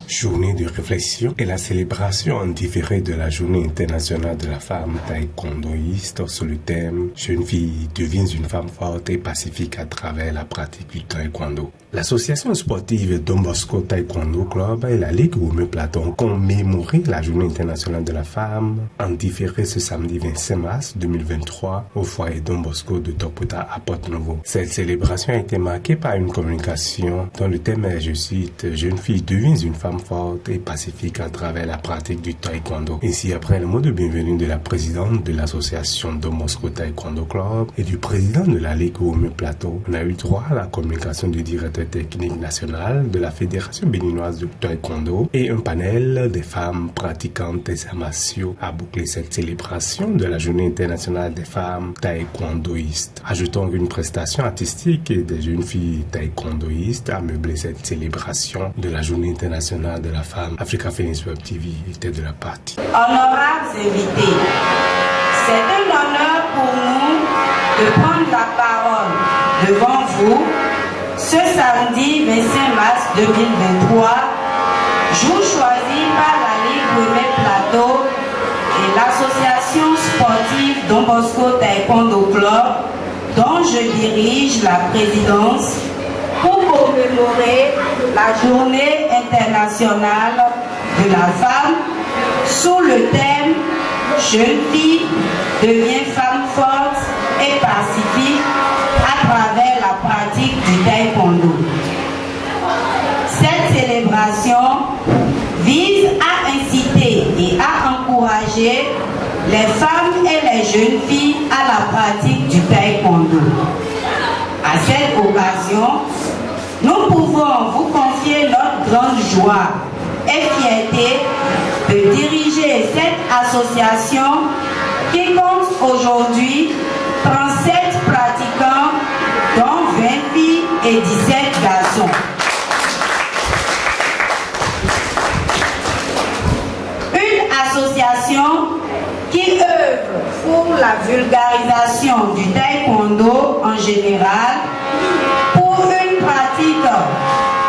Journée de réflexion et la célébration en différé de la Journée internationale de la femme taekwondoïste sur le thème « Jeune fille, deviens une femme forte et pacifique à travers la pratique du taekwondo ». L'association sportive Don Bosco Taekwondo Club et la Ligue Women Plateau ont commémoré la Journée internationale de la femme en différé ce samedi 25 mars 2023 au foyer Don Bosco de Topota à Porte-Nouveau. Cette célébration a été marquée par une communication dont le thème est, je cite, « Jeune fille, deviens une femme forte et pacifique à travers la pratique du taekwondo ». Ici, après le mot de bienvenue de la présidente de l'association Don Bosco Taekwondo Club et du président de la Ligue Women Plateau, on a eu droit à la communication du directeur technique national de la Fédération béninoise de taekwondo et un panel des femmes pratiquantes des arts martiaux a bouclé cette célébration de la Journée internationale des femmes taekwondoïstes. Ajoutons qu'une prestation artistique des jeunes filles taekwondoïstes a meublé cette célébration de la Journée internationale de la femme. Africa Phoenix Web TV était de la partie. Honorables invités, c'est un honneur pour nous de prendre la parole devant vous ce samedi 25 mars 2023, jour choisi par la Ligue Women Plateau et l'association sportive Don Bosco Taekwondo Club, dont je dirige la présidence, pour commémorer la Journée internationale de la femme sous le thème « Jeune fille, deviens femme forte et pacifique à travers la pratique du taekwondo ». Cette célébration vise à inciter et à encourager les femmes et les jeunes filles à la pratique du taekwondo. À cette occasion, nous pouvons vous confier notre grande joie et fierté de diriger cette association qui compte aujourd'hui 37 pratiquants, dont 20 filles et 17 garçons. Une association qui œuvre pour la vulgarisation du taekwondo en général, pour une pratique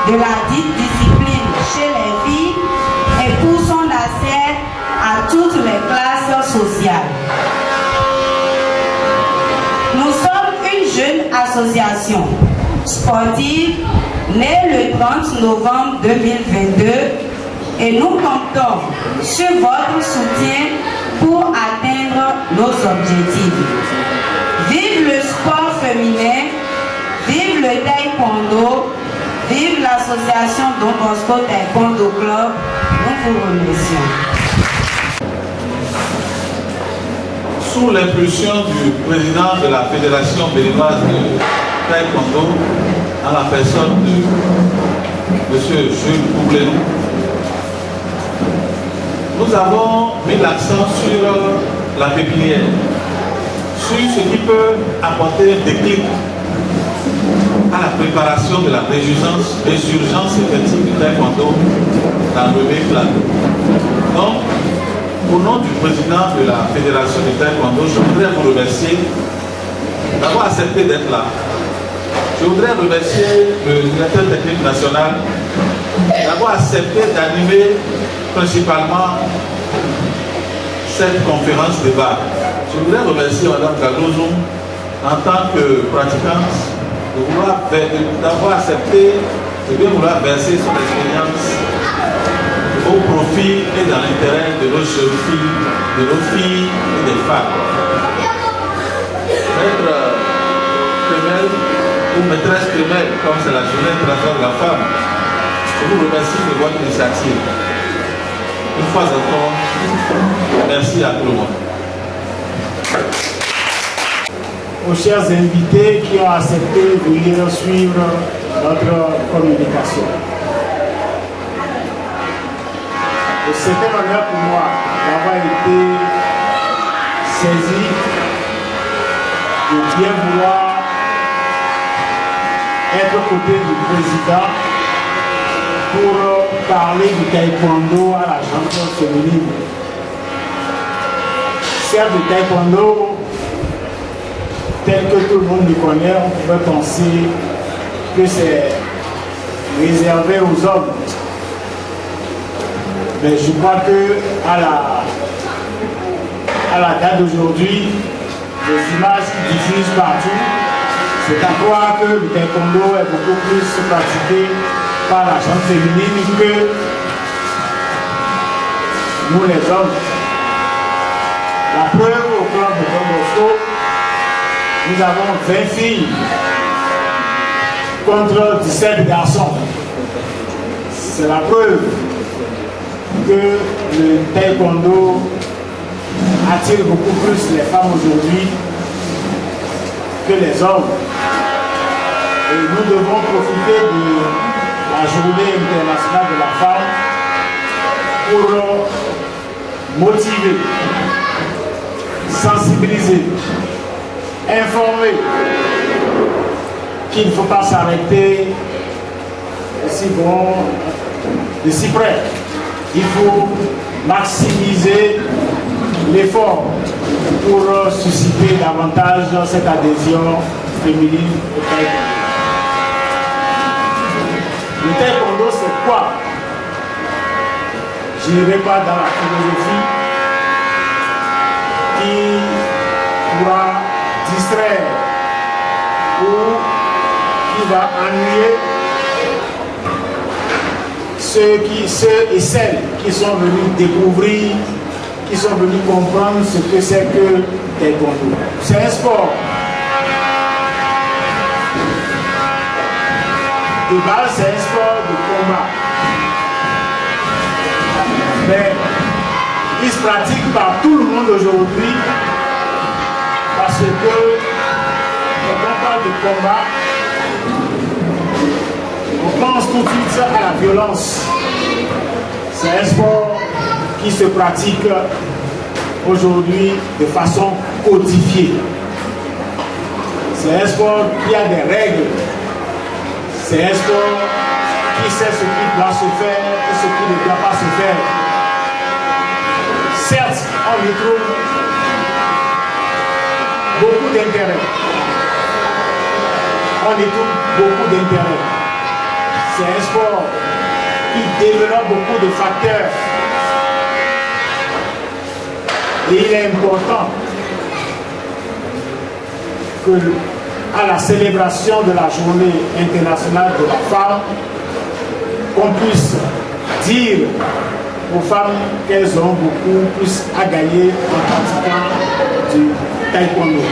de la dite discipline chez les filles et pour son accès à toutes les classes sociales. Nous sommes une jeune association sportive née le 30 novembre 2022 et nous comptons sur votre soutien pour atteindre nos objectifs. Vive le sport féminin, vive le taekwondo, vive l'association Don Bosco Taekwondo Club. Nous vous remercions. Sous l'impulsion du président de la Fédération béninoise de taekwondo, en la personne de M. Jules Koublenou, nous avons mis l'accent sur la pépinière, sur ce qui peut apporter un déclic à la préparation de la résurgence effective du taekwondo dans le pays plateau. Donc, au nom du président de la Fédération du taekwondo, je voudrais vous remercier d'avoir accepté d'être là. Je voudrais remercier le directeur technique national d'avoir accepté d'animer principalement cette conférence débat. Je voudrais remercier Mme Gagozo en tant que pratiquante d'avoir accepté de bien vouloir verser son expérience au profit et dans l'intérêt de nos jeunes filles, de nos filles et des femmes. Maître Kremel ou maîtresse Kremel, comme c'est la Journée internationale de la femme, je vous remercie de votre initiative. Une fois encore, merci à tout le monde. Aux chers invités qui ont accepté de venir suivre notre communication. C'est un honneur pour moi d'avoir été saisi de bien vouloir être aux côtés du président pour parler du taekwondo à la championne féminine. Certes, le taekwondo, tel que tout le monde le connaît, on pouvait penser que c'est réservé aux hommes. Mais je crois que à la date d'aujourd'hui, les images qui diffusent partout, c'est à croire que le taekwondo est beaucoup plus pratiqué par la gente féminine que nous les hommes. La preuve au club de Don Bosco, nous avons 20 filles contre 17 garçons. C'est la preuve que le taekwondo attire beaucoup plus les femmes aujourd'hui que les hommes. Et nous devons profiter de la journée internationale de la femme pour motiver, sensibiliser, informer qu'il ne faut pas s'arrêter de si près. Il faut maximiser l'effort pour susciter davantage cette adhésion féminine au taekwondo. Le taekwondo, c'est quoi? Je n'irai pas dans la philosophie qui pourra distraire ou qui va ennuyer ceux et celles qui sont venus découvrir, qui sont venus comprendre ce que c'est que taekwondo. C'est un sport de base, c'est un sport de combat. Mais il se pratique par tout le monde aujourd'hui parce que quand on parle de combat, on pense tout de suite à la violence. C'est un sport qui se pratique aujourd'hui de façon codifiée. C'est un sport qui a des règles. C'est un sport qui sait ce qui doit se faire et ce qui ne doit pas se faire. Certes, on y trouve beaucoup d'intérêt. On y trouve beaucoup d'intérêt. C'est un sport qui développe beaucoup de facteurs. Et il est important que à la célébration de la journée internationale de la femme, qu'on puisse dire aux femmes qu'elles ont beaucoup plus à gagner en pratiquant du taekwondo.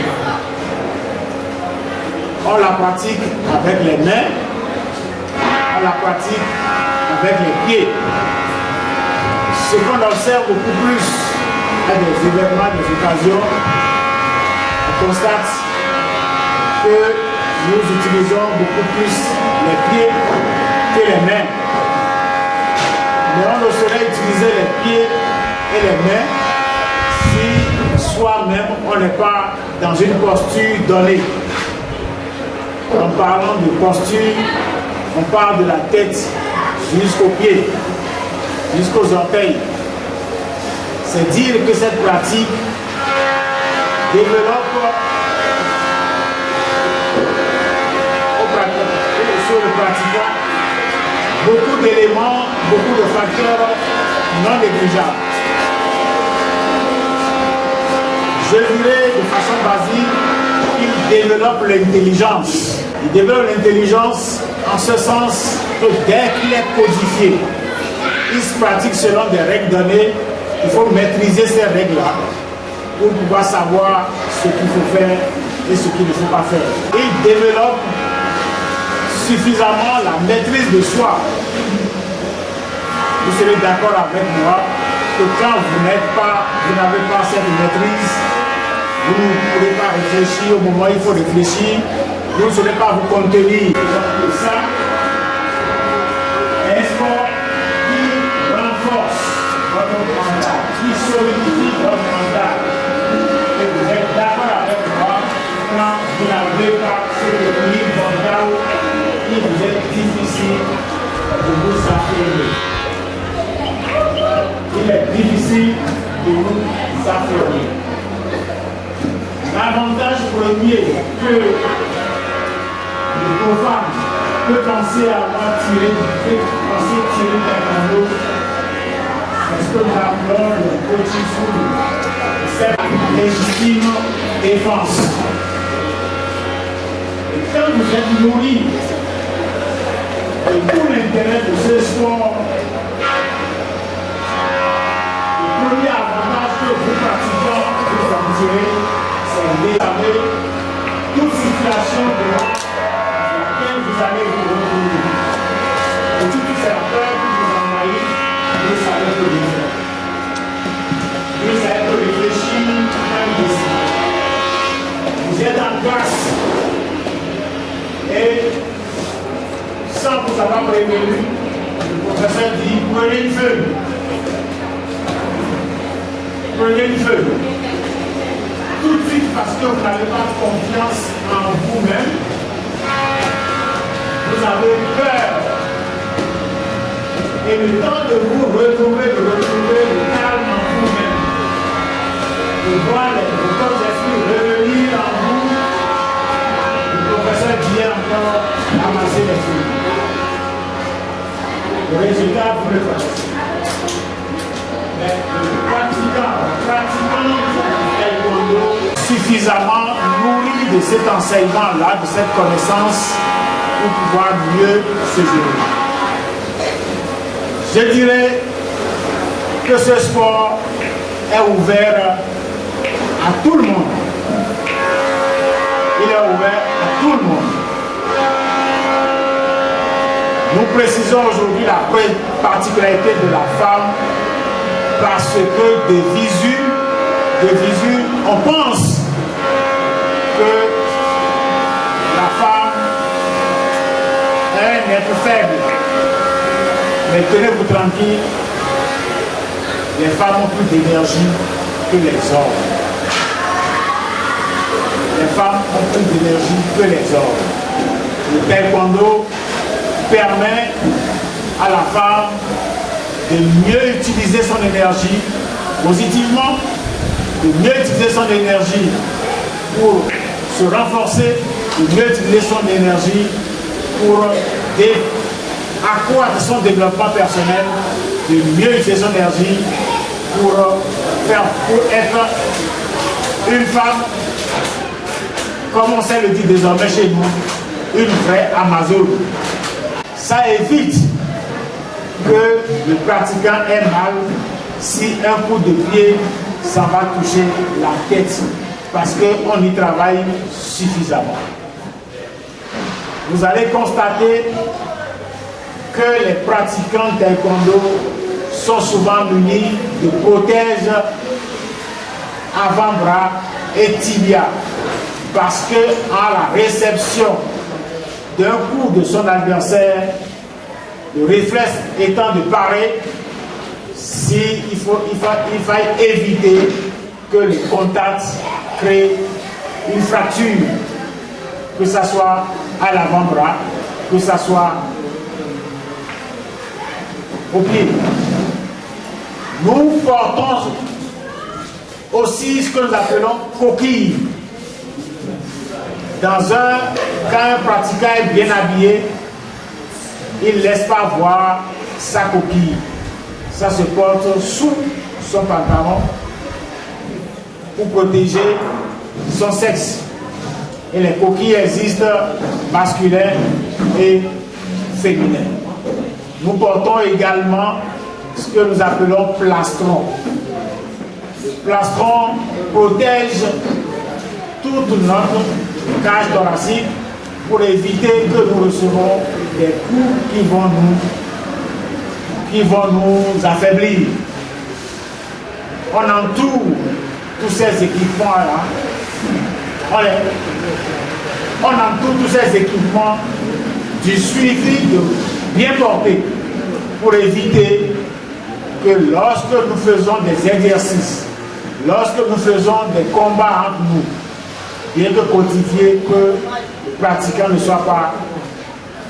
On la pratique avec les mains, on la pratique avec les pieds. Ce qu'on observe beaucoup plus à des événements, des occasions, on constate que nous utilisons beaucoup plus les pieds que les mains. Mais on ne saurait utiliser les pieds et les mains si soi-même on n'est pas dans une posture donnée. En parlant de posture, on parle de la tête jusqu'aux pieds, jusqu'aux orteils. C'est dire que cette pratique développe sur le pratiquant beaucoup d'éléments, beaucoup de facteurs non négligeables. Je dirais de façon basique qu'il développe l'intelligence. Il développe l'intelligence en ce sens que dès qu'il est codifié, il se pratique selon des règles données. Il faut maîtriser ces règles-là pour pouvoir savoir ce qu'il faut faire et ce qu'il ne faut pas faire. Il développe suffisamment la maîtrise de soi. Vous serez d'accord avec moi que quand vous n'avez pas cette maîtrise, vous ne pourrez pas réfléchir au moment où il faut réfléchir, vous ne saurez pas vous contenir. Donc ça, un sport qui renforce votre mental, qui solidifie votre mental. Et vous êtes d'accord avec moi quand vous n'avez pas ce équilibre mental qui vous est difficile de vous affirmer. Il est difficile de vous affirmer. L'avantage premier que le profane peut penser avoir tiré taekwondo, appelons le coaching school, cette légitime défense. Et quand vous êtes nourri de tout l'intérêt de ce sport, le premier avantage que vous pratiquants vous en tirez, c'est d'évaluer toute situation de laquelle vous allez vous retrouver. Et toutes ces peurs que vous envoyez, vous savez que vous faites. Vous savez que réfléchir même ici. Vous êtes en classe et sans vous avoir prévenu, le professeur dit prenez une feuille. Prenez une feuille. Tout de suite parce que vous n'avez pas confiance en vous-même, vous avez peur. Et le temps de vous retrouver le calme en vous-même, de voir vos esprits revenir en vous, le professeur vient encore ramasser les feuilles. Le résultat, vous le faites. Mais le pratiquant taekwondo suffisamment nourri de cet enseignement-là, de cette connaissance, pour pouvoir mieux se gérer. Je dirais que ce sport est ouvert à tout le monde. Il est ouvert à tout le monde. Nous précisons aujourd'hui la particularité de la femme parce que de visu, on pense que la femme est un être faible. Mais tenez-vous tranquille, les femmes ont plus d'énergie que les hommes. Les femmes ont plus d'énergie que les hommes. Le taekwondo permet à la femme de mieux utiliser son énergie positivement, de mieux utiliser son énergie pour se renforcer, de mieux utiliser son énergie pour accroître son développement personnel, de mieux utiliser son énergie pour être une femme, comme on sait le dire désormais chez nous, une vraie Amazone. Ça évite que le pratiquant ait mal si un coup de pied s'en va toucher la tête, parce qu'on y travaille suffisamment. Vous allez constater que les pratiquants taekwondo sont souvent munis de protèges avant-bras et tibia, parce que à la réception d'un coup de son adversaire, le réflexe étant de parer, il faut éviter que le contact crée une fracture, que ce soit à l'avant-bras, que ce soit au pied. Nous portons aussi ce que nous appelons coquille. Quand un pratiquant est bien habillé, il ne laisse pas voir sa coquille. Ça se porte sous son pantalon pour protéger son sexe. Et les coquilles existent masculines et féminines. Nous portons également ce que nous appelons plastron. Le plastron protège toute notre cage thoracique pour éviter que nous recevons des coups qui vont nous affaiblir. On entoure tous ces équipements-là. On entoure tous ces équipements du suivi de bien porter pour éviter que lorsque nous faisons des exercices, lorsque nous faisons des combats entre nous, bien que codifié, que le pratiquant ne soit pas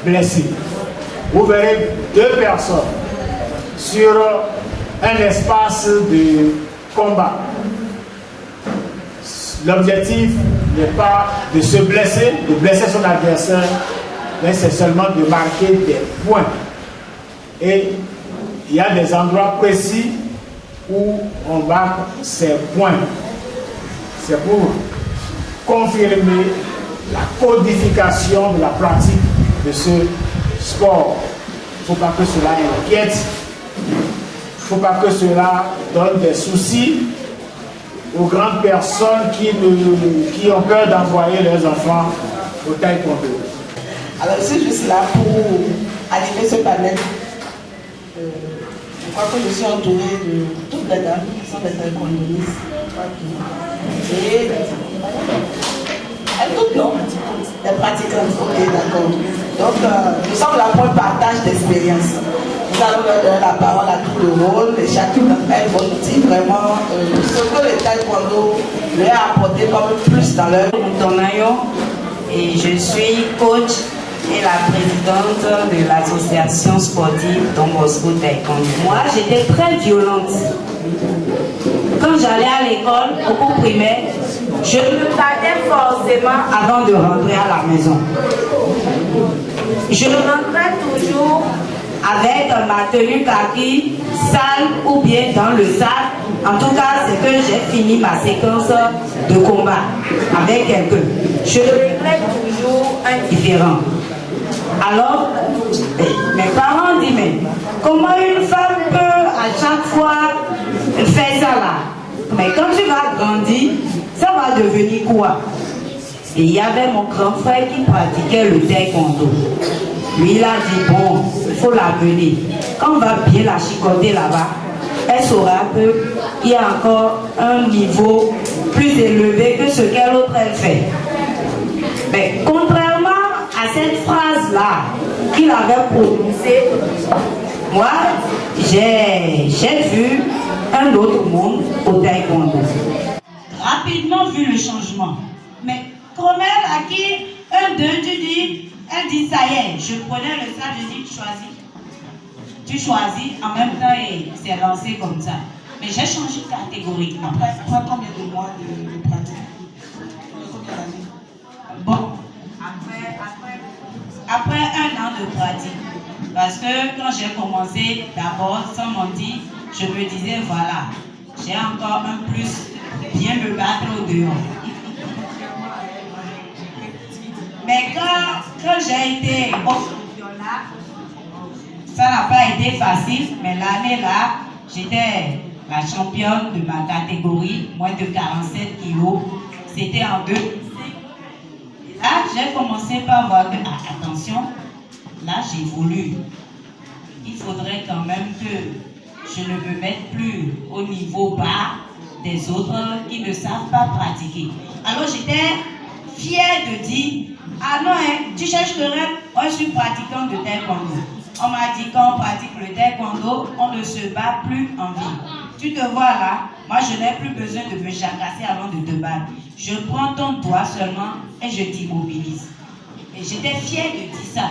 blessé. Vous verrez deux personnes sur un espace de combat. L'objectif n'est pas de se blesser, de blesser son adversaire, mais c'est seulement de marquer des points. Et il y a des endroits précis où on marque ses points. C'est pour confirmer la codification de la pratique de ce sport. Il ne faut pas que cela inquiète, il ne faut pas que cela donne des soucis aux grandes personnes qui ont peur d'envoyer leurs enfants au taekwondo. Alors je suis juste là pour animer ce panel. Je crois que je suis entourée de toutes les dames qui sont des taekwondoistes. Et elles toutes non, des pratiquantes, ok, d'accord. Donc nous sommes là pour un partage d'expérience. Nous allons leur donner la parole à tout le monde et chacune d'entre elles va nous dire vraiment ce que le taekwondo leur a apporté comme plus dans leur Mutonayo, et je suis coach et la présidente de l'association sportive Don Bosco Taekwondo. Moi, j'étais très violente. Quand j'allais à l'école, au cours primaire, je me battais forcément avant de rentrer à la maison. Je rentrais toujours avec ma tenue kaki, sale ou bien dans le sac. En tout cas, c'est que j'ai fini ma séquence de combat avec quelqu'un. Je réglais toujours un différent. Alors, mes parents disent, mais comment une femme peut à chaque fois faire ça là? Mais quand tu vas grandir, ça va devenir quoi? Et il y avait mon grand frère qui pratiquait le taekwondo. Lui, il a dit, bon, il faut la mener. Quand on va bien la chicoter là-bas, elle saura qu'il y a encore un niveau plus élevé que ce qu'elle autre elle fait. Mais contrairement à cette phrase-là qu'il avait prononcée, moi, j'ai vu un autre monde au taekwondo. Rapidement vu le changement. Mais comme elle a qui un, deux, tu dis, elle dit ça y est, je prenais le sac, je dis tu choisis, en même temps et c'est lancé comme ça. Mais j'ai changé catégoriquement. Après combien de mois de pratique? Combien d'années? Bon, après 1 an de pratique. Parce que quand j'ai commencé, d'abord, sans mentir, je me disais, voilà, j'ai encore un plus, bien me battre au dehors. Mais quand j'ai été au championnat, ça n'a pas été facile, mais l'année là, j'étais la championne de ma catégorie, moins de 47 kilos. C'était en 2005. Et là, j'ai commencé par voir que, attention, là j'évolue. Il faudrait quand même que je ne me mette plus au niveau bas des autres qui ne savent pas pratiquer. Alors j'étais fière de dire, ah non, hein, tu cherches le rêve, moi je suis pratiquante de taekwondo. On m'a dit quand on pratique le taekwondo, on ne se bat plus en vie. Tu te vois là, moi je n'ai plus besoin de me jacasser avant de te battre. Je prends ton doigt seulement et je t'immobilise. Et j'étais fière de dire ça.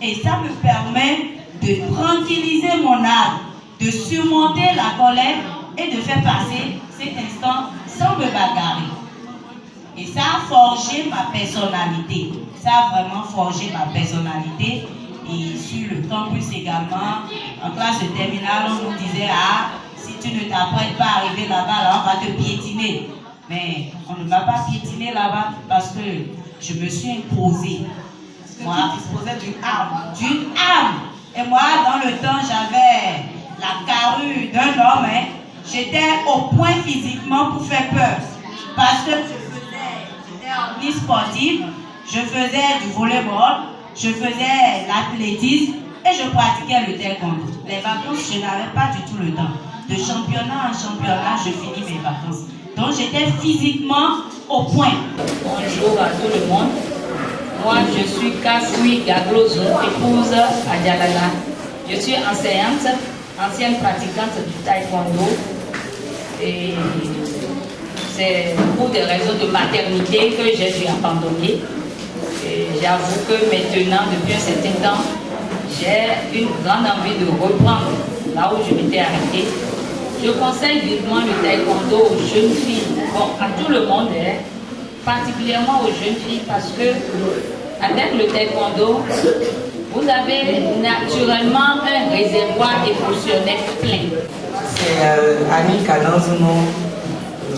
Et ça me permet de tranquilliser mon âme, de surmonter la colère et de faire passer cet instant sans me bagarrer. Et ça a forgé ma personnalité. Ça a vraiment forgé ma personnalité. Et sur le campus également, en classe de terminale, on nous disait, ah, si tu ne t'apprêtes pas à arriver là-bas, là, on va te piétiner. Mais on ne m'a pas piétiné là-bas parce que je me suis imposée. Moi, tu disposais d'une arme. D'une arme. Et moi, dans le temps, j'avais la carrure d'un homme. Hein. J'étais au point physiquement pour faire peur. Parce que j'étais en ligne sportive, je faisais du volleyball, je faisais l'athlétisme et je pratiquais le taekwondo. Les vacances, je n'avais pas du tout le temps. De championnat en championnat, je finis mes vacances. Donc j'étais physiquement au point. Bonjour à tout le monde. Moi, je suis Kasui Gaglozo, épouse à Dialala. Je suis enseignante, ancienne pratiquante du taekwondo. Et c'est pour des raisons de maternité que j'ai dû abandonner. Et j'avoue que maintenant, depuis un certain temps, j'ai une grande envie de reprendre là où je m'étais arrêtée. Je conseille vivement le taekwondo aux jeunes filles, bon, à tout le monde, hein, particulièrement aux jeunes filles, parce que avec le taekwondo, vous avez naturellement un réservoir émotionnel plein. C'est Annie Kananzuno,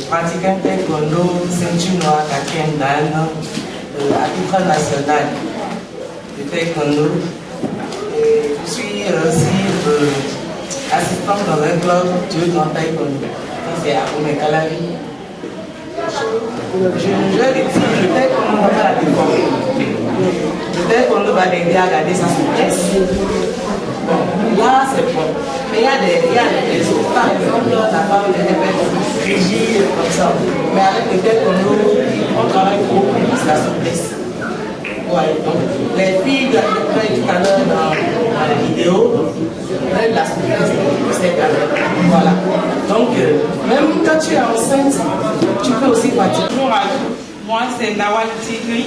pratiquant taekwondo, ceinture noire, 4e dan, arbitre national de taekwondo. Et je suis aussi assistante dans un club de grand taekwondo. C'est à Omekalari. Je taekwondo va la déformer. Le taekwondo va l'aider à garder sa souplesse. Là, c'est bon. Mais il y a des autres, par exemple, la femme est plus rigide comme ça. Mais avec le taekwondo, on travaille beaucoup plus la souplesse. Ouais, donc, les filles, tout à l'heure dans la vidéo, la souplesse, c'est voilà. Donc, même quand tu es enceinte, tu peux aussi pratiquer. Bonjour à tous. Moi, c'est Nawal Tigri.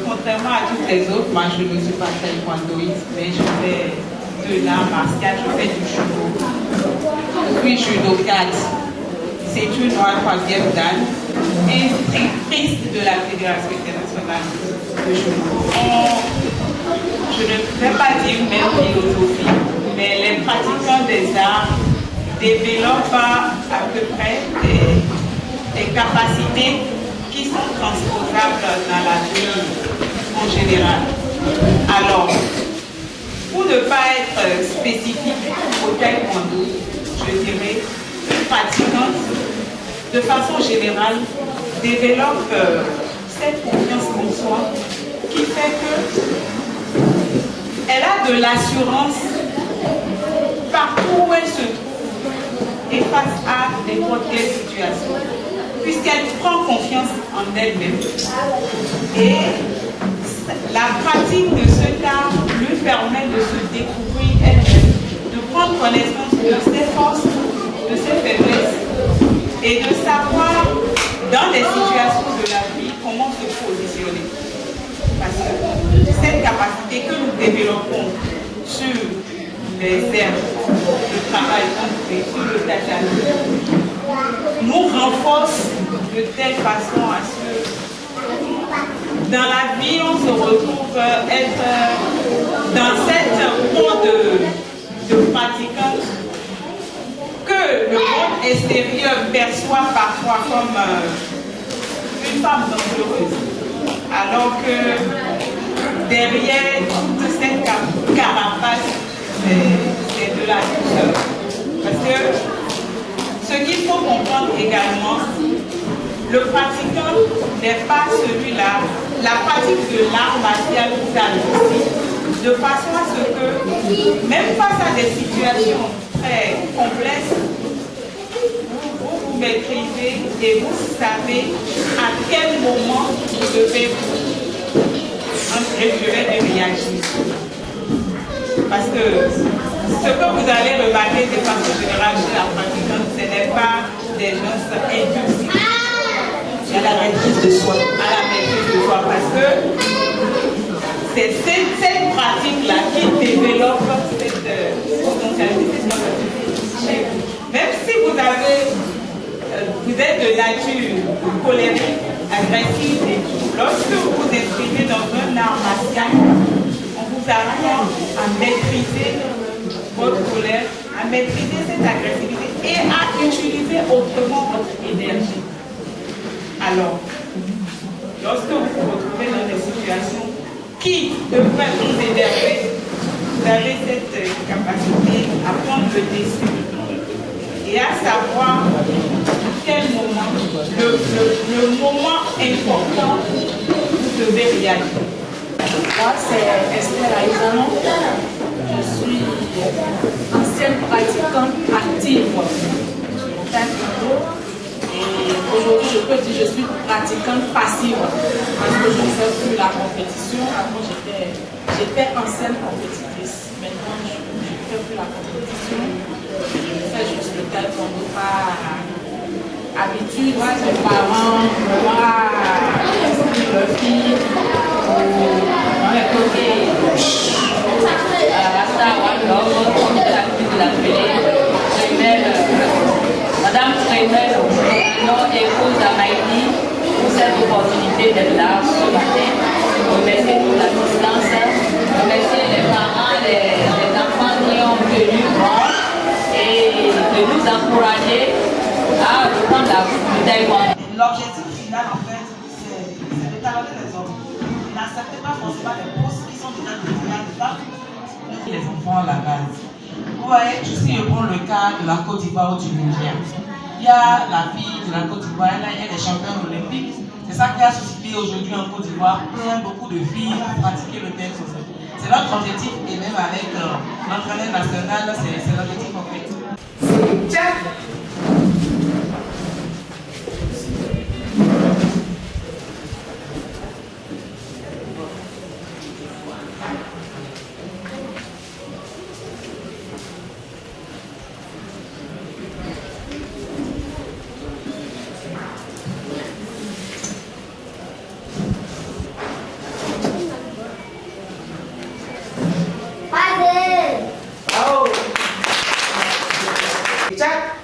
Contrairement à toutes les autres, moi je ne suis pas taekwondoïste, mais je fais de l'art martial, je fais du judo. Je suis judokate, c'est une noire 3e dan, instructrice de la Fédération internationale de judo. Je ne vais pas dire même philosophie, mais les pratiquants des arts développent à peu près des capacités qui sont transposables dans la vie en général. Alors, pour ne pas être spécifique au taekwondo, je dirais que les pratiquants, de façon générale, développent cette confiance en soi qui fait qu'elle a de l'assurance partout où elle se trouve et face à n'importe quelle situation, puisqu'elle prend confiance en elle-même. Et la pratique de cet art lui permet de se découvrir elle-même, de prendre connaissance de ses forces, de ses faiblesses, et de savoir dans les situations de la vie comment se positionner. Parce que cette capacité que nous développons sur les aires de travail qu'on fait sur le tatami nous renforce de telle façon à ce que dans la vie on se retrouve être dans cette peau de pratiquants que le monde extérieur perçoit parfois comme une femme dangereuse, alors que derrière toute cette carapace, c'est de la douceur. Parce que ce qu'il faut comprendre également, le pratiquant n'est pas celui-là. La pratique de l'art martial vous a de façon à ce que, même face à des situations très complexes, vous maîtrisez et vous savez à quel moment vous devez réagir. Parce que ce que vous allez remarquer de façon générale chez la pratiquante, ce n'est pas des gens impulsifs. Il y a la maîtrise de soi. À la maîtrise de soi, parce que c'est cette pratique-là qui développe cette potentialité. Même si vous êtes de nature colérique, agressive et tout, lorsque vous vous inscrivez dans un art martial, on vous apprend à maîtriser votre colère, à maîtriser cette agressivité et à utiliser autrement votre énergie. Alors, lorsque vous vous retrouvez dans des situations qui devraient vous énerver, vous avez cette capacité à prendre le dessus et à savoir quel moment, le moment important, vous devez réagir. Moi, c'est Esther Aïzano. Je suis ancienne pratiquante active au taekwondo. Et aujourd'hui, je peux dire que je suis pratiquante passive parce que je ne fais plus la compétition. Avant, j'étais ancienne compétitrice. Maintenant, je ne fais plus la compétition. Je fais juste le taekwondo par habitude. Mes parents me voient inscrire leur fille dans les côtés. Madame Tremel, notre épouse Amaïdi, pour cette opportunité d'être là ce matin. Remercier pour l'assistance, remercier les parents, les enfants qui ont tenu bon et encourager à reprendre la route du taekwondo. L'objectif final, en fait, c'est de talonner les hommes. N'acceptez pas forcément les postes qui sont déjà dédiés à des femmes. Les enfants à la base. Vous voyez, si je prends le cas de la Côte d'Ivoire ou du Niger, il y a la fille de la Côte d'Ivoire, elle est championne olympique. C'est ça qui a suscité aujourd'hui en Côte d'Ivoire beaucoup de filles à pratiquer le tennis. C'est notre objectif et même avec l'entraîneur national, c'est l'objectif en fait. Chắc